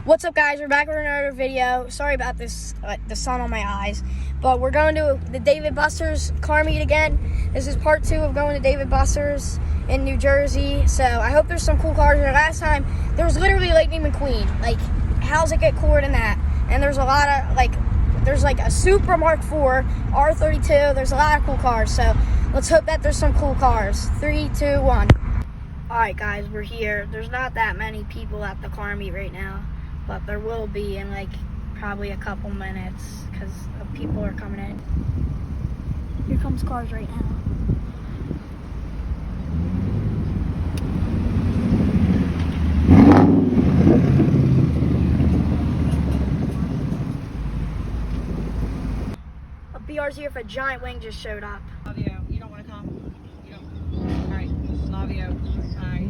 What's up, guys? We're back with another video. Sorry about this, the sun on my eyes, but we're going to the Dave & Buster's car meet again. This is part 2 of going to Dave & Buster's in New Jersey. So I hope there's some cool cars there. Last time there was literally Lightning McQueen. Like, how's it get cooler than that? And there's a lot of there's like a Supra Mark IV, R32. There's a lot of cool cars. So let's hope that there's some cool cars. 3, 2, 1. All right, guys, we're here. There's not that many people at the car meet right now, but there will be in like probably a couple minutes because people are coming in. Here comes cars right now. A BRZ here for a giant wing just showed up. Navio, you don't want to come? You don't? Alright, Navio. Alright.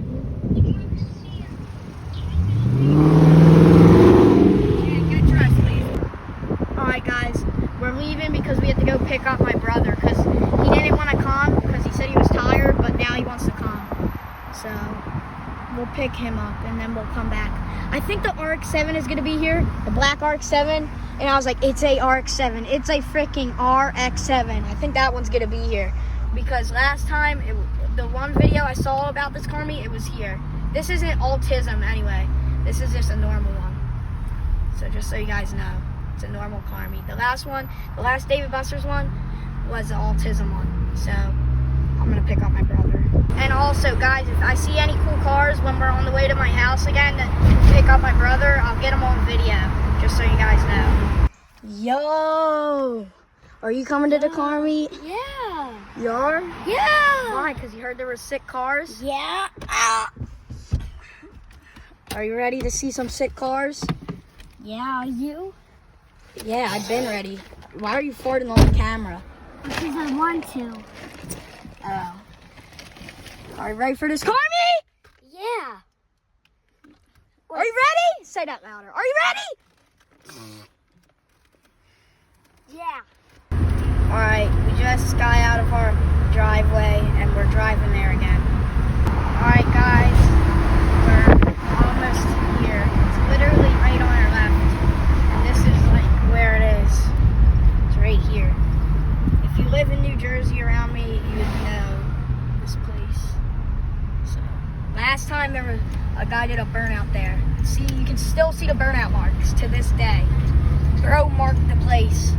Get dressed, please. Alright, guys, we're leaving because we have to go pick up my brother because he didn't want to come because he said he was tired, but now he wants to come. So we'll pick him up and then we'll come back. I think the RX-7 is going to be here, the black RX-7, and I was like, it's a RX-7. It's a freaking RX-7. I think that one's going to be here because last time, the one video I saw about this car meet, it was here. This isn't autism anyway. This is just a normal one. So just so you guys know, it's a normal car meet. The last one, the last Dave & Buster's one, was the autism one. So I'm going to pick up my brother. And also, guys, if I see any cool cars when we're on the way to my house again to pick up my brother, I'll get them on video, just so you guys know. Yo! Are you coming to the car meet? Yeah. You are? Yeah. Why? Because you heard there were sick cars? Yeah. Are you ready to see some sick cars? Yeah, are you? Yeah, I've been ready. Why are you farting on the camera? Because I want to. Oh. Are you ready for this car meet? Yeah. Are you ready? Say that louder. Are you ready? Yeah. Alright, we just got out of our driveway and we're driving there again. Alright, guys, we're almost here. It's literally right on our left. And this is like where it is. It's right here. If you live in New Jersey around me, you would know this place. So, last time there was a guy did a burnout there. See, you can still see the burnout marks to this day. Bro marked the place.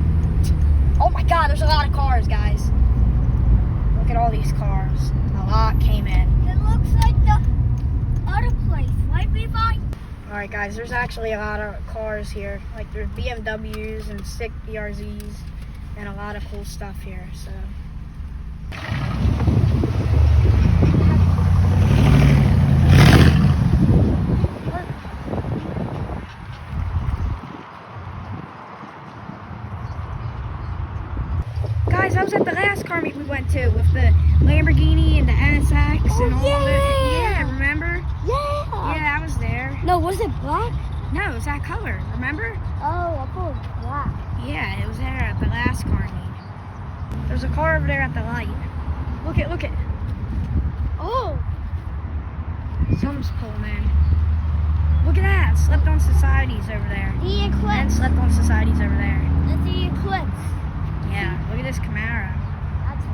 Oh my God, there's a lot of cars, guys. Look at all these cars. A lot came in. It looks like the other place, right, Levi? Alright, guys, there's actually a lot of cars here. Like, there's BMWs and sick BRZs and a lot of cool stuff here, so. Guys, I was at the last car meet we went to with the Lamborghini and the NSX and all of it. Yeah, remember? Yeah. Yeah, I was there. No, was it black? No, it was that color, remember? Oh, I thought it was black. Yeah, it was there at the last car meet. There's a car over there at the light. Look at. Oh. Someone's pulling in. Look at that, Slept On Society's over there. The And Eclipse. Slept On Society's over there. That's the Eclipse. Yeah, look at this Camaro. That's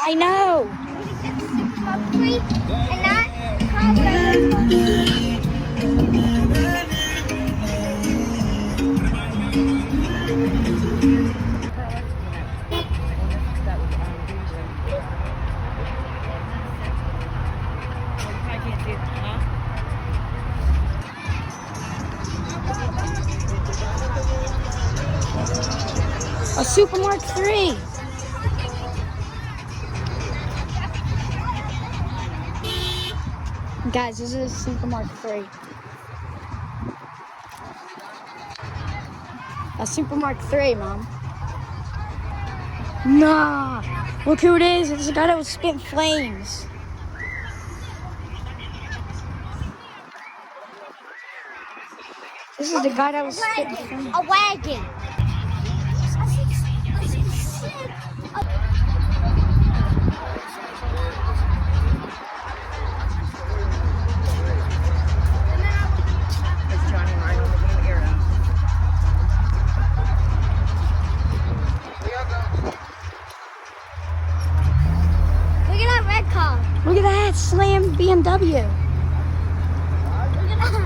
I know. concrete and not concrete. A Super Mark III. Guys, this is Super Mark 3. A Super Mark 3, Mom. Nah. Look who it is. It's the guy that was spitting flames. This is the guy that was spitting flames. A wagon. It's Johnny Rhino looking in the air now. Look at that red car. Look at that slam BMW. Look at that.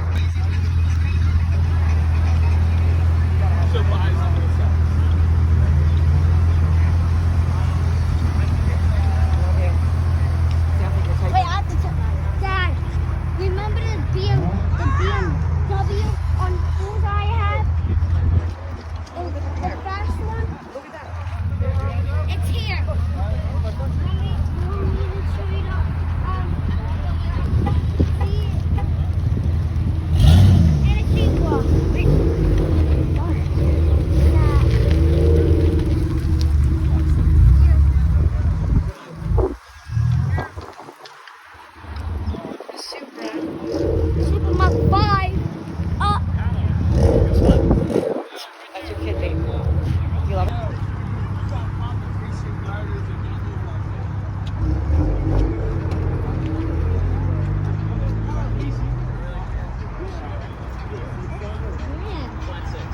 Wait, I have to tell Dad, remember the BMW on whose I had? The first one? Look at that. It's here. Want me to show you and a sequel. Super Mark 5. That's your kid, baby. You love it?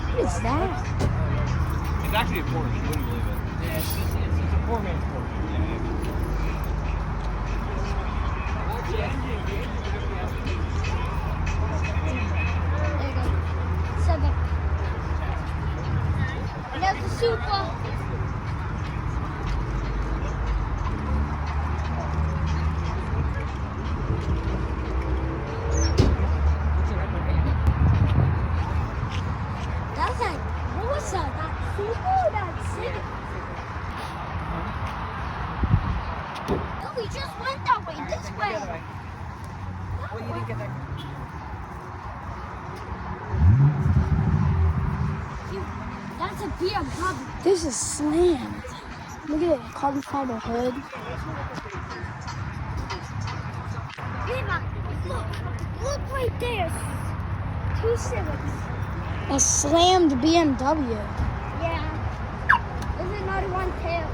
What is that? It's actually a Porsche. You wouldn't believe it. Yeah, it's a poor man's Porsche. There you go. Seven. And that's the super. That's like, what was that? That super? That's sick. No, we just went that way, this The way. other way. Well, you didn't get that. That's a BMW. This is slammed. Look at it. Carbon fiber hood. Eva, look right there. 2 Civics. A slammed BMW. Yeah. There's another one too.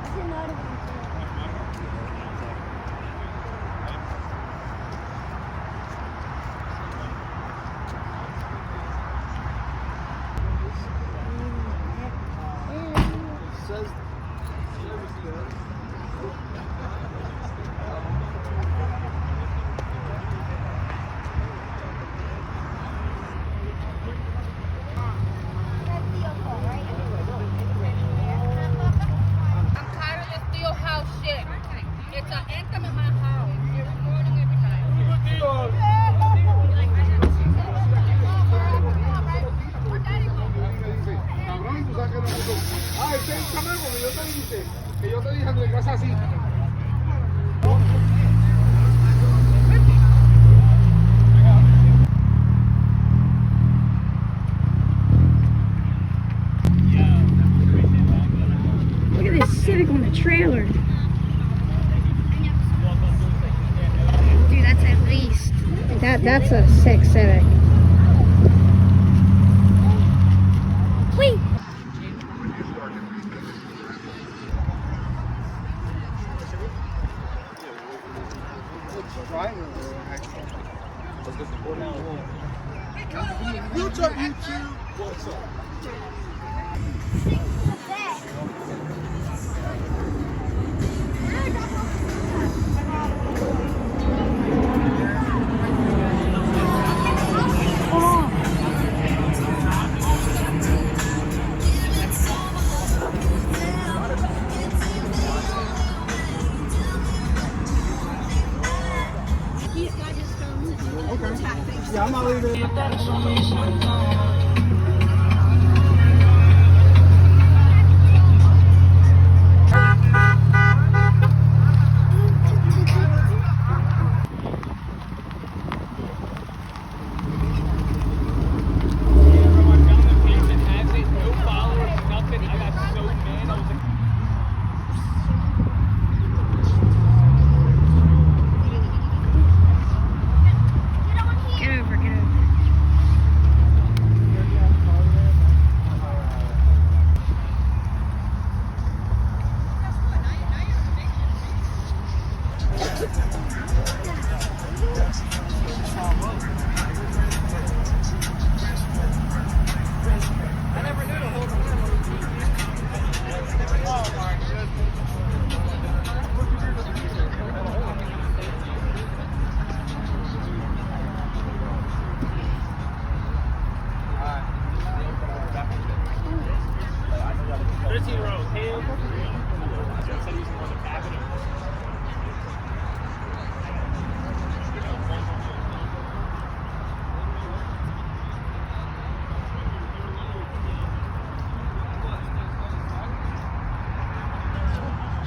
There's another one I'm tired of this Theo House shit. It's an anthem in my house. You're recording every time. Cabrón, tú sabes que no este es un chamaco que yo te dije, en mi casa así. Look at this Civic on the trailer. Dude, that's at least. That's a sick Civic. Wait. YouTube, what's up? Yeah, I'm not leaving.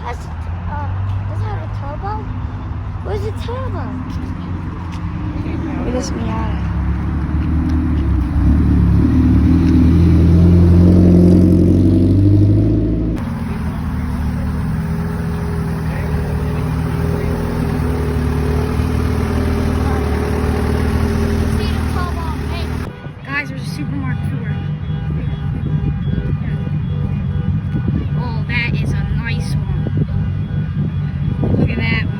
Does it have a turbo? Where's the turbo? Look at this Miata. See the turbo. Hey. Guys, there's a supermarket tour. Oh, that is a nice one. Look at that one.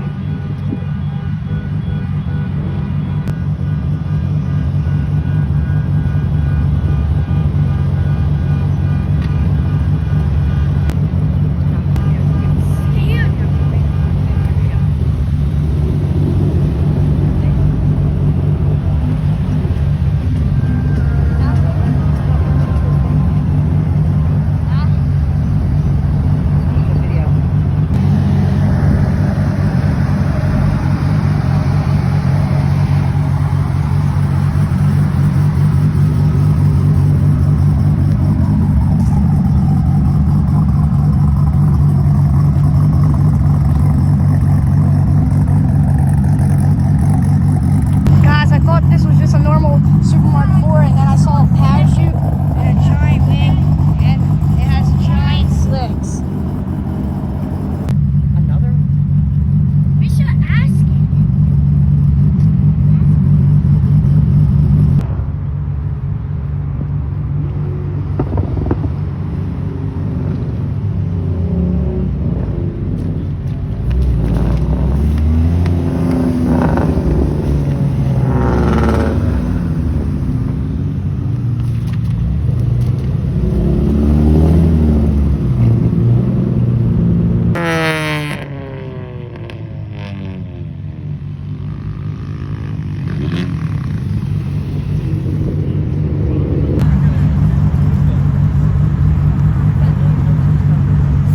Guys, I thought this was just a normal supermarket floor, and then I saw a parachute and a giant wing, and it has giant slits. Another? We should ask him.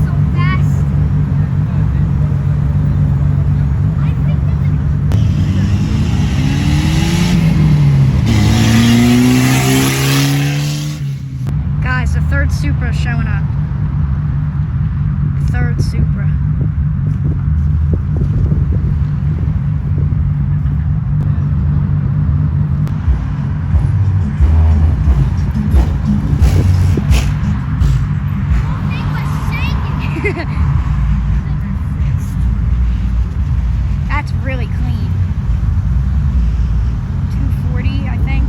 So fast. I think Guys, the third Supra is showing up. The third Supra. they were saying. That's really clean. 240, I think.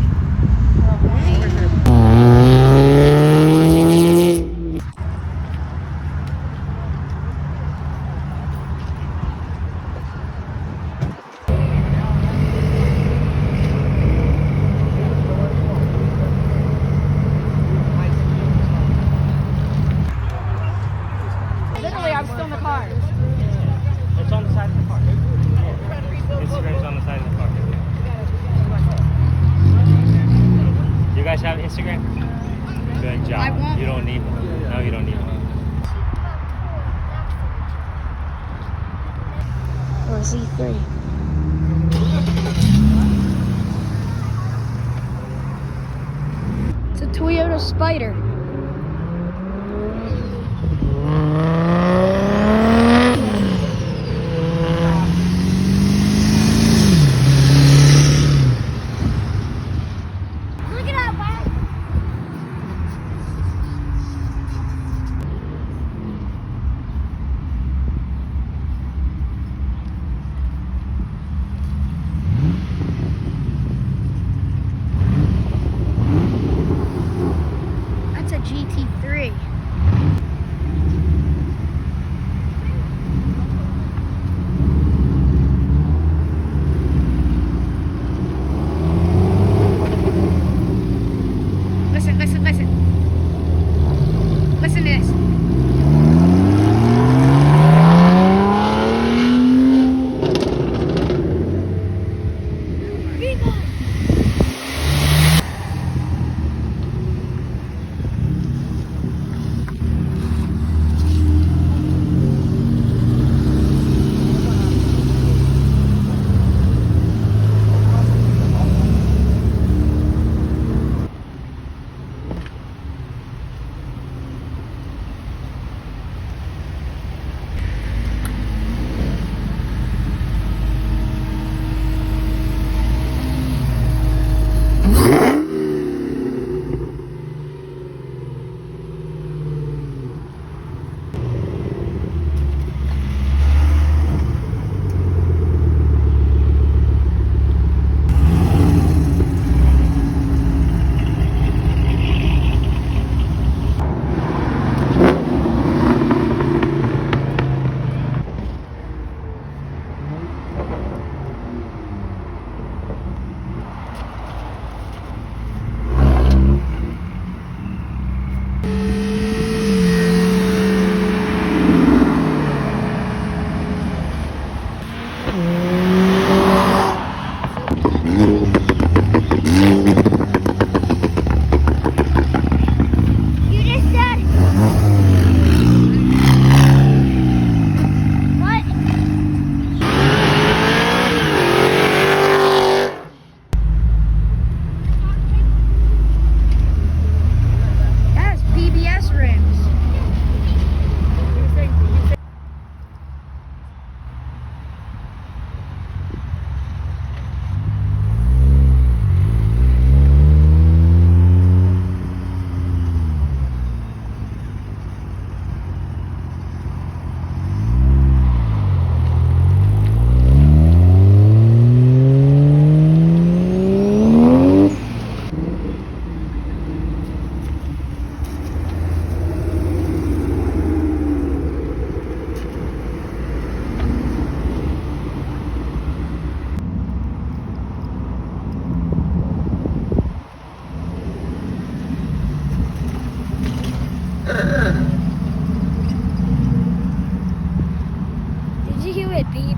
Literally, I'm still in the car. It's on the side of the car. Instagram's on the side of the car. You guys have Instagram? Good job. I want You don't need one. No, you don't need one. Or Z3. It's a Toyota Spider. Look at that wagon. That's it beep.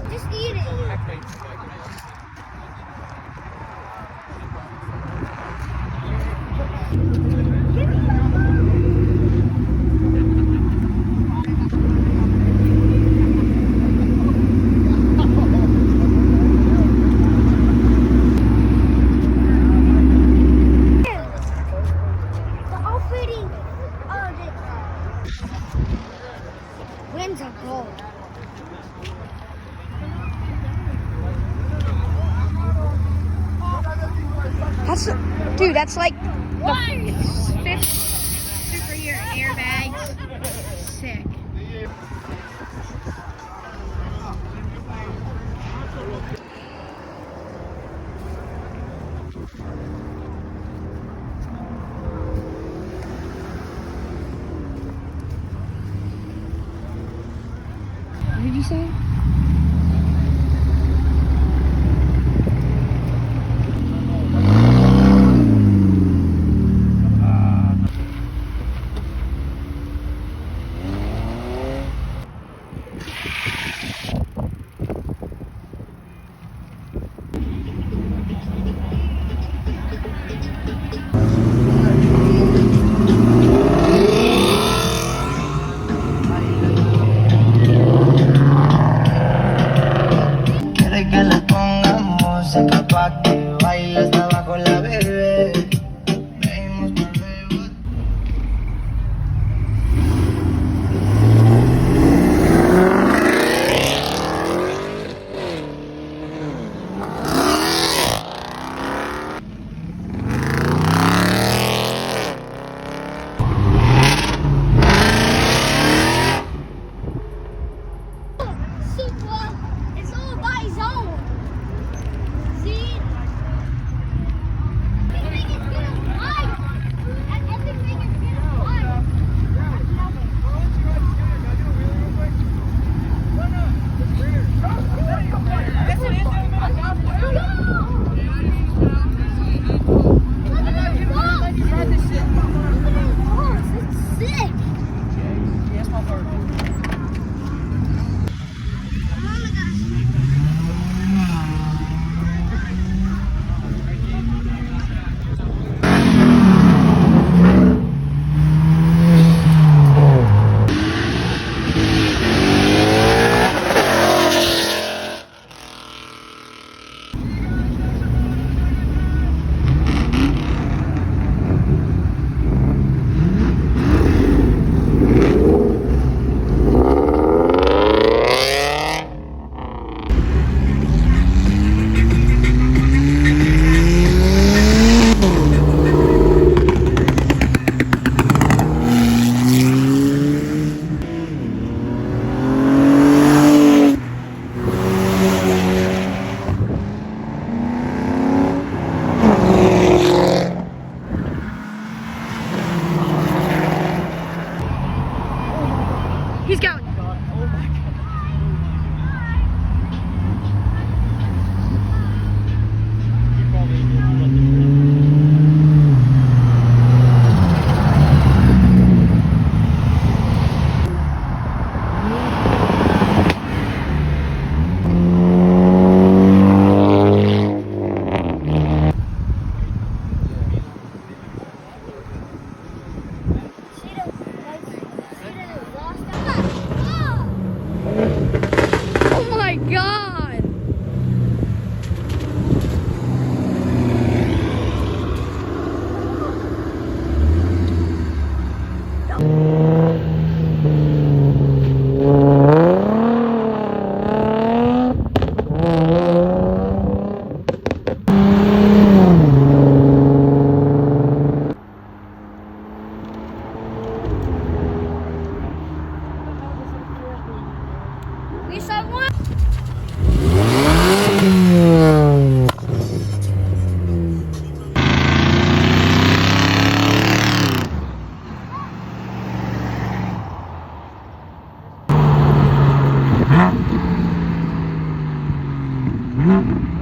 Just eat it. The outfitting. Oh, the winds are cold. Dude, that's like the fifth super year airbags. Sick. What did you say? Quiere que le pongamos música pa' que baile hasta abajo la bebé. Venimos por Hollywood. It's all by his own. See? Everything is gonna fly. Everything is gonna fly. Look at the balls. Look at the balls. It's sick. Mama got He's going. Oh my god! Bye.